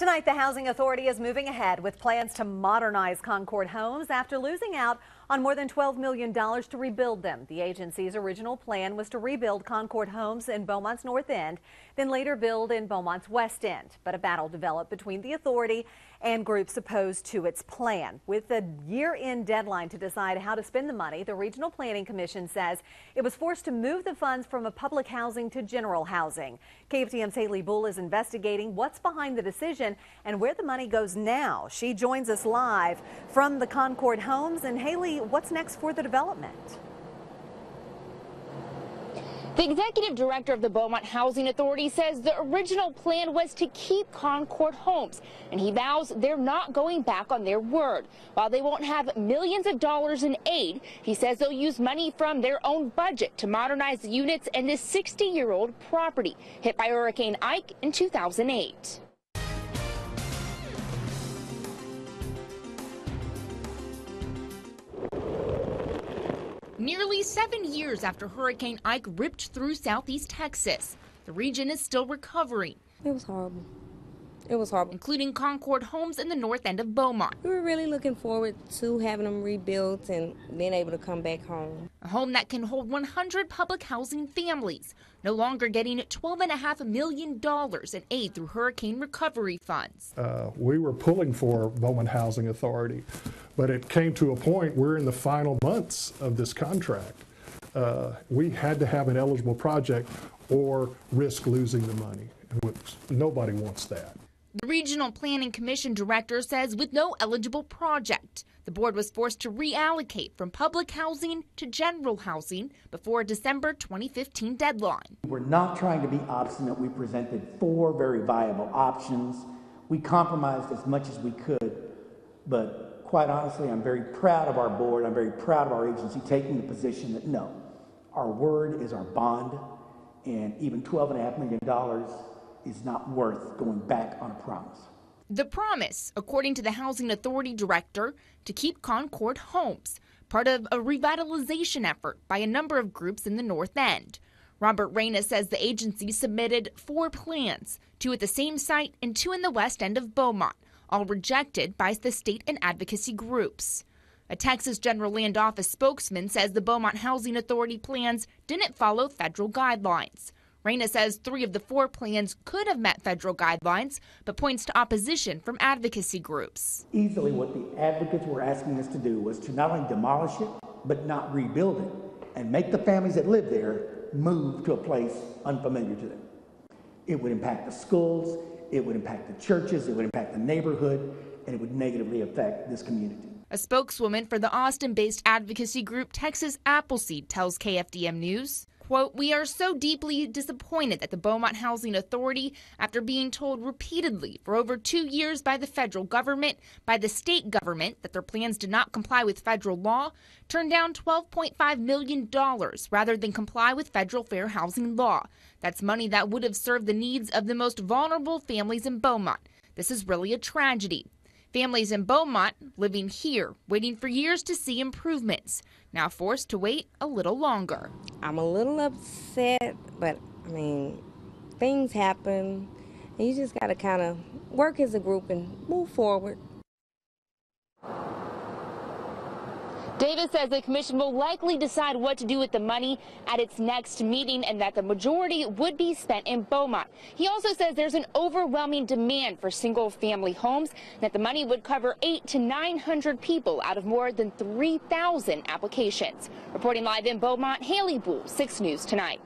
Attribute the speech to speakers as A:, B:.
A: Tonight, the Housing Authority is moving ahead with plans to modernize Concord Homes after losing out on more than $12 million to rebuild them. The agency's original plan was to rebuild Concord Homes in Beaumont's North End, then later build in Beaumont's West End. But a battle developed between the authority and groups opposed to its plan. With a year-end deadline to decide how to spend the money, the Regional Planning Commission says it was forced to move the funds from a public housing to general housing. KFDM's Haley Bull is investigating what's behind the decision and where the money goes now. She joins us live from the Concord Homes. And Haley, what's next for the development?
B: The executive director of the Beaumont Housing Authority says the original plan was to keep Concord Homes, and he vows they're not going back on their word. While they won't have millions of dollars in aid, he says they'll use money from their own budget to modernize the units in this 60-year-old property hit by Hurricane Ike in 2008. Nearly 7 years after Hurricane Ike ripped through southeast Texas, the region is still recovering.
C: It was horrible. It was horrible.
B: Including Concord Homes in the north end of Beaumont.
C: We were really looking forward to having them rebuilt and being able to come back home.
B: A home that can hold 100 public housing families, no longer getting $12.5 million in aid through hurricane recovery funds.
D: We were pulling for Beaumont Housing Authority, but it came to a point, we're in the final months of this contract. We had to have an eligible project or risk losing the money. Nobody wants that.
B: The Regional Planning Commission director says with no eligible project, the board was forced to reallocate from public housing to general housing before a December 2015 deadline.
E: We're not trying to be obstinate. We presented 4 very viable options. We compromised as much as we could, but quite honestly, I'm very proud of our board. I'm very proud of our agency taking the position that no, our word is our bond, and even $12.5 million is not worth going back on a promise.
B: The promise, according to the Housing Authority director, to keep Concord Homes, part of a revitalization effort by a number of groups in the North End. Reyna says the agency submitted 4 plans, 2 at the same site and 2 in the West End of Beaumont, all rejected by the state and advocacy groups. A Texas General Land Office spokesman says the Beaumont Housing Authority plans didn't follow federal guidelines. Reyna says 3 of the 4 plans could have met federal guidelines, but points to opposition from advocacy groups.
E: Easily what the advocates were asking us to do was to not only demolish it, but not rebuild it, and make the families that live there move to a place unfamiliar to them. It would impact the schools, it would impact the churches, it would impact the neighborhood, and it would negatively affect this community.
B: A spokeswoman for the Austin-based advocacy group Texas Appleseed tells KFDM News, quote, "We are so deeply disappointed that the Beaumont Housing Authority, after being told repeatedly for over 2 years by the federal government, by the state government, that their plans did not comply with federal law, turned down $12.5 million rather than comply with federal fair housing law. That's money that would have served the needs of the most vulnerable families in Beaumont. This is really a tragedy. Families in Beaumont living here, waiting for years to see improvements, now forced to wait a little longer."
C: I'm a little upset, but I mean, things happen, and you just got to kind of work as a group and move forward.
B: Davis says the commission will likely decide what to do with the money at its next meeting and that the majority would be spent in Beaumont. He also says there's an overwhelming demand for single-family homes and that the money would cover 800 to 900 people out of more than 3,000 applications. Reporting live in Beaumont, Haley Bull, 6 News Tonight.